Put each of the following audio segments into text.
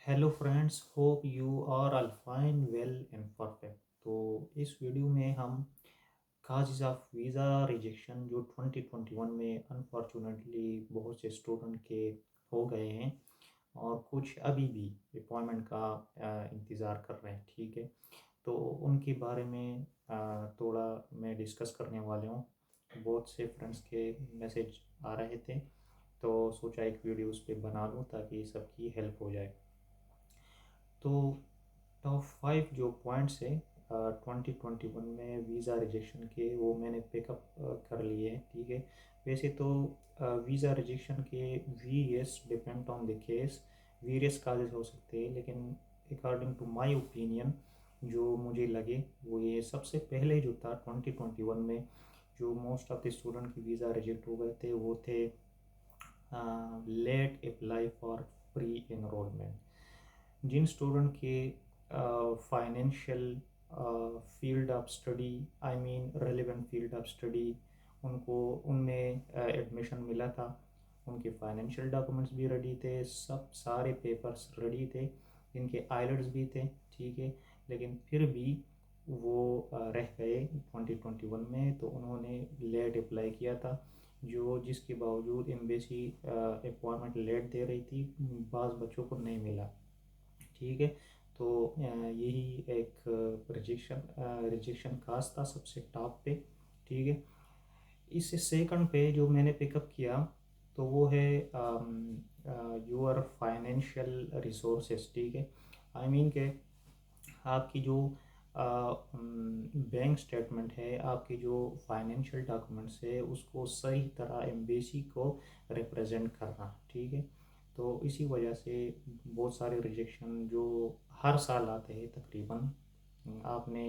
Hello friends, hope you are all fine well and perfect. तो इस video में हम काजेज ऑफ वीज़ा रिजेक्शन जो 2021 में अनफॉर्चुनेटली बहुत से स्टूडेंट के हो गए हैं और कुछ अभी भी अपॉइंटमेंट का इंतज़ार कर रहे हैं। ठीक है, तो उनके बारे में थोड़ा मैं डिस्कस करने वाले हूँ। बहुत से फ्रेंड्स के मैसेज आ रहे थे, तो सोचा एक वीडियो उस पर बना लूँ ताकि सबकी हेल्प हो जाए। तो टॉप 5 जो पॉइंट्स है 2021 में वीज़ा रिजेक्शन के, वो मैंने पिकअप कर लिए हैं। ठीक है, वैसे तो वीज़ा रिजेक्शन के various depend on the case, various causes हो सकते हैं, लेकिन अकॉर्डिंग टू माय ओपिनियन जो मुझे लगे वो ये सबसे पहले जो था 2021 में जो मोस्ट ऑफ द स्टूडेंट की वीज़ा रिजेक्ट हो गए थे वो थे late apply for pre enrolment. जिन स्टूडेंट के financial field of study, I mean relevant field of study, उनको उनमें एडमिशन मिला था, उनके फाइनेंशियल डॉक्यूमेंट्स भी रेडी थे, सब सारे पेपर्स रेडी थे, जिनके आइलेट्स भी थे। ठीक है, लेकिन फिर भी वो रह गए 2021 में, तो उन्होंने लेट अप्लाई किया था, जो जिसके बावजूद एम्बेसी अपॉइंटमेंट लेट दे रही थी, बाज़ बच्चों को नहीं मिला। ठीक है, तो यही एक रिजेक्शन काज था सबसे टॉप पे। ठीक है, इससे सेकंड पे जो मैंने पिकअप किया तो वो है योर फाइनेंशियल रिसोर्सेज। ठीक है, आई मीन के आपकी जो बैंक स्टेटमेंट है, आपके जो फाइनेंशियल डॉक्यूमेंट्स है, उसको सही तरह एम्बेसी को रिप्रेजेंट करना। ठीक है, तो इसी वजह से बहुत सारे रिजेक्शन जो हर साल आते हैं तकरीबन, आपने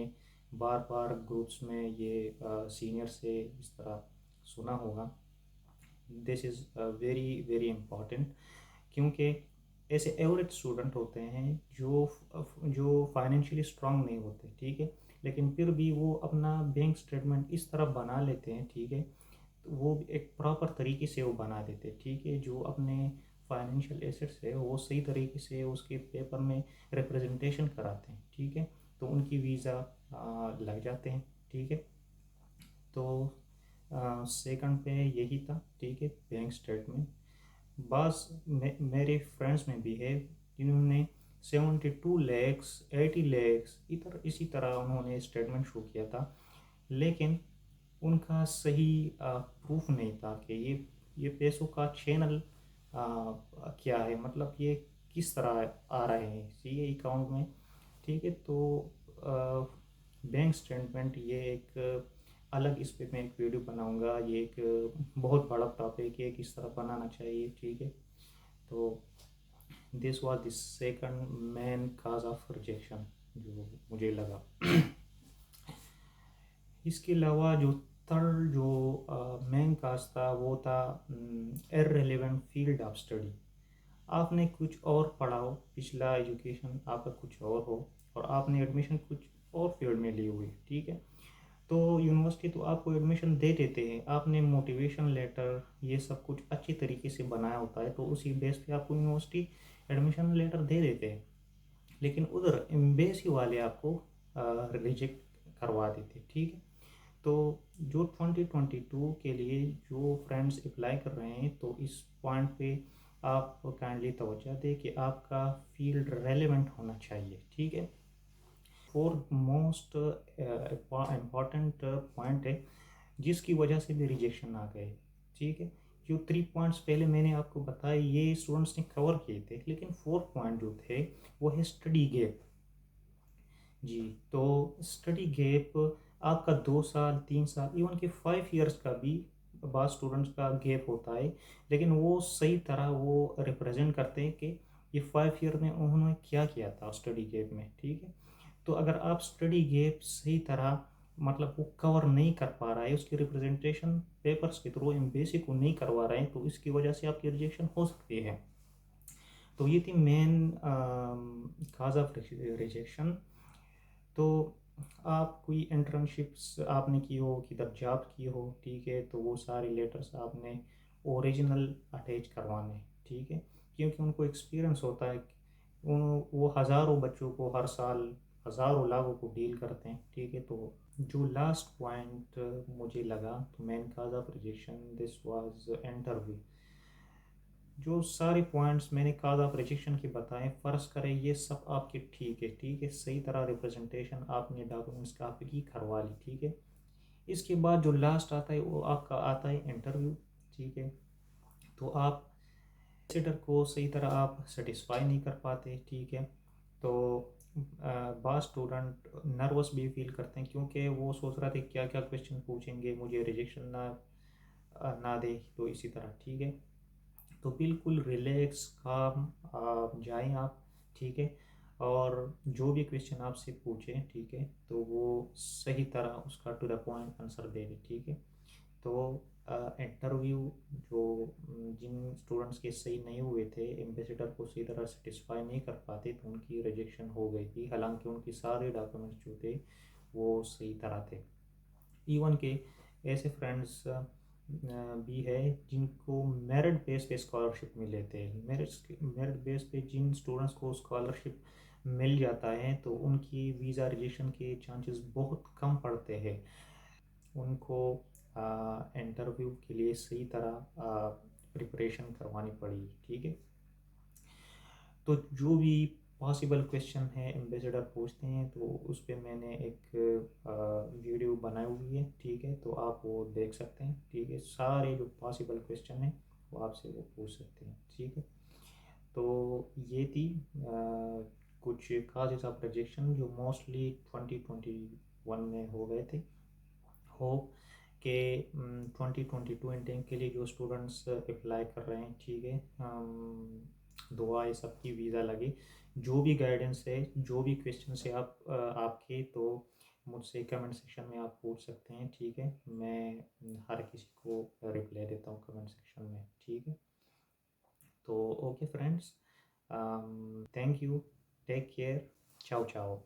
बार बार ग्रुप्स में ये सीनियर से इस तरह सुना होगा। This is very very important, क्योंकि ऐसे एवरेज स्टूडेंट होते हैं जो जो फाइनेंशियली स्ट्रांग नहीं होते। ठीक है, लेकिन फिर भी वो अपना बैंक स्टेटमेंट इस तरह बना लेते हैं। ठीक है, तो वो एक प्रॉपर तरीके से वो बना देते हैं। ठीक है, जो अपने फाइनेंशियल एसेट्स है वो सही तरीके से उसके पेपर में रिप्रेजेंटेशन कराते हैं। ठीक है, तो उनकी वीज़ा लग जाते हैं। ठीक है, तो सेकंड पे यही था। ठीक है, बैंक स्टेटमेंट, बस मेरे फ्रेंड्स में भी है जिन्होंने 72 लैक्स 80 लैक्स इधर इसी तरह उन्होंने स्टेटमेंट शो किया था, लेकिन उनका सही प्रूफ नहीं था कि ये पैसों का चैनल क्या है, मतलब ये किस तरह आ रहे हैं सी अकाउंट में। ठीक है, तो बैंक स्टेटमेंट ये एक अलग, इस पे मैं एक वीडियो बनाऊंगा, ये एक बहुत बड़ा टॉपिक है किस तरह बनाना चाहिए। ठीक है, तो this was the second main cause of rejection जो मुझे लगा। इसके अलावा जो थर्ड जो मेन काज था वो था इररिलेवेंट फील्ड ऑफ स्टडी। आपने कुछ और पढ़ा हो, पिछला एजुकेशन आपका कुछ और हो, और आपने एडमिशन कुछ और फील्ड में ली हुई। ठीक है, तो यूनिवर्सिटी तो आपको एडमिशन दे देते हैं, आपने मोटिवेशन लेटर ये सब कुछ अच्छी तरीके से बनाया होता है, तो उसी बेस पे आपको यूनिवर्सिटी एडमिशन लेटर दे देते हैं, लेकिन उधर एम्बेसी वाले आपको रिजेक्ट करवा देते। ठीक है, तो जो 2022 के लिए जो फ्रेंड्स अप्लाई कर रहे हैं, तो इस पॉइंट पे आप काइंडली तवज्जो दें कि आपका फील्ड रेलेवेंट होना चाहिए। ठीक है, फोर्थ मोस्ट इम्पॉर्टेंट पॉइंट है जिसकी वजह से भी रिजेक्शन आ गए। ठीक है, जो 3 पॉइंट्स पहले मैंने आपको बताए ये स्टूडेंट्स ने कवर किए थे, लेकिन फोर्थ पॉइंट जो थे वो है स्टडी गैप। जी, तो स्टडी गैप आपका 2 साल 3 साल इवन कि 5 इयर्स का भी बाद स्टूडेंट्स का गैप होता है, लेकिन वो सही तरह वो रिप्रेजेंट करते हैं कि ये 5 ईयर में उन्होंने क्या किया था स्टडी गैप में। ठीक है, तो अगर आप स्टडी गैप सही तरह मतलब वो कवर नहीं कर पा रहा है, उसकी रिप्रेजेंटेशन पेपर्स के थ्रू एम्बेसी को नहीं करवा रहे हैं, तो इसकी वजह से आपकी रिजेक्शन हो सकती है। तो ये थी मेन काज ऑफ रिजेक्शन। तो आप कोई इंटर्नशिप्स आपने की हो, किधर जॉब की हो, ठीक है, तो वो सारे लेटर्स आपने ओरिजिनल अटैच करवाने। ठीक है, क्योंकि उनको एक्सपीरियंस होता है उन वो हज़ारों बच्चों को हर साल हज़ारों लाखों को डील करते हैं, ठीक है। तो जो लास्ट पॉइंट मुझे लगा, तो main cause of rejection this was interview. जो सारे पॉइंट्स मैंने काज ऑफ रिजेक्शन के बताए, फ़र्ज़ करें ये सब आपके ठीक है, ठीक है, सही तरह रिप्रेजेंटेशन आपने डॉक्यूमेंट्स का आपकी करवा ली, ठीक है। इसके बाद जो लास्ट आता है वो आपका आता है इंटरव्यू, ठीक है। तो आप कंसिडर को सही तरह आप सेटिस्फाई नहीं कर पाते, ठीक है। तो बाद स्टूडेंट नर्वस भी फील करते हैं, क्योंकि वो सोच रहे थे क्या क्या क्वेश्चन पूछेंगे, मुझे रिजेक्शन ना दे, तो इसी तरह, ठीक है। तो बिल्कुल रिलैक्स काम जाएं आप, ठीक है। और जो भी क्वेश्चन आपसे पूछें, ठीक है, तो वो सही तरह उसका टू द पॉइंट आंसर दे दें, ठीक है। तो इंटरव्यू जो जिन स्टूडेंट्स के सही नहीं हुए थे, एम्बेसडर को सही तरह सेटिस्फाई नहीं कर पाते, तो उनकी रिजेक्शन हो गई थी, हालांकि उनके सारे डॉक्यूमेंट्स जो थे वो सही तरह थे। इवन के ऐसे फ्रेंड्स भी है जिनको मेरिट बेस पे स्कॉलरशिप मिले थे। मेरिट बेस पे जिन स्टूडेंट्स को स्कॉलरशिप मिल जाता है, तो उनकी वीज़ा रिजेक्शन के चांसेस बहुत कम पड़ते हैं। उनको इंटरव्यू के लिए सही तरह प्रिपरेशन करवानी पड़ी, ठीक है। तो जो भी पॉसिबल क्वेश्चन है एम्बेसडर पूछते हैं, तो उस पर मैंने एक वीडियो बनाई हुई है, ठीक है। तो आप वो देख सकते हैं, ठीक है। सारे जो पॉसिबल क्वेश्चन हैं वो आपसे वो पूछ सकते हैं, ठीक है। तो ये थी कुछ काजेस ऑफ रिजेक्शन जो मोस्टली 2021 में हो गए थे। होप के 2022 इंटेक के लिए जो स्टूडेंट्स अप्लाई कर रहे हैं, ठीक है, दुआ है सबकी वीज़ा लगे। जो भी गाइडेंस है, जो भी क्वेश्चन है आपके, तो मुझसे कमेंट सेक्शन में आप पूछ सकते हैं, ठीक है। मैं हर किसी को रिप्लाई देता हूँ कमेंट सेक्शन में, ठीक है। तो okay friends, thank you, take care, ciao चाओ।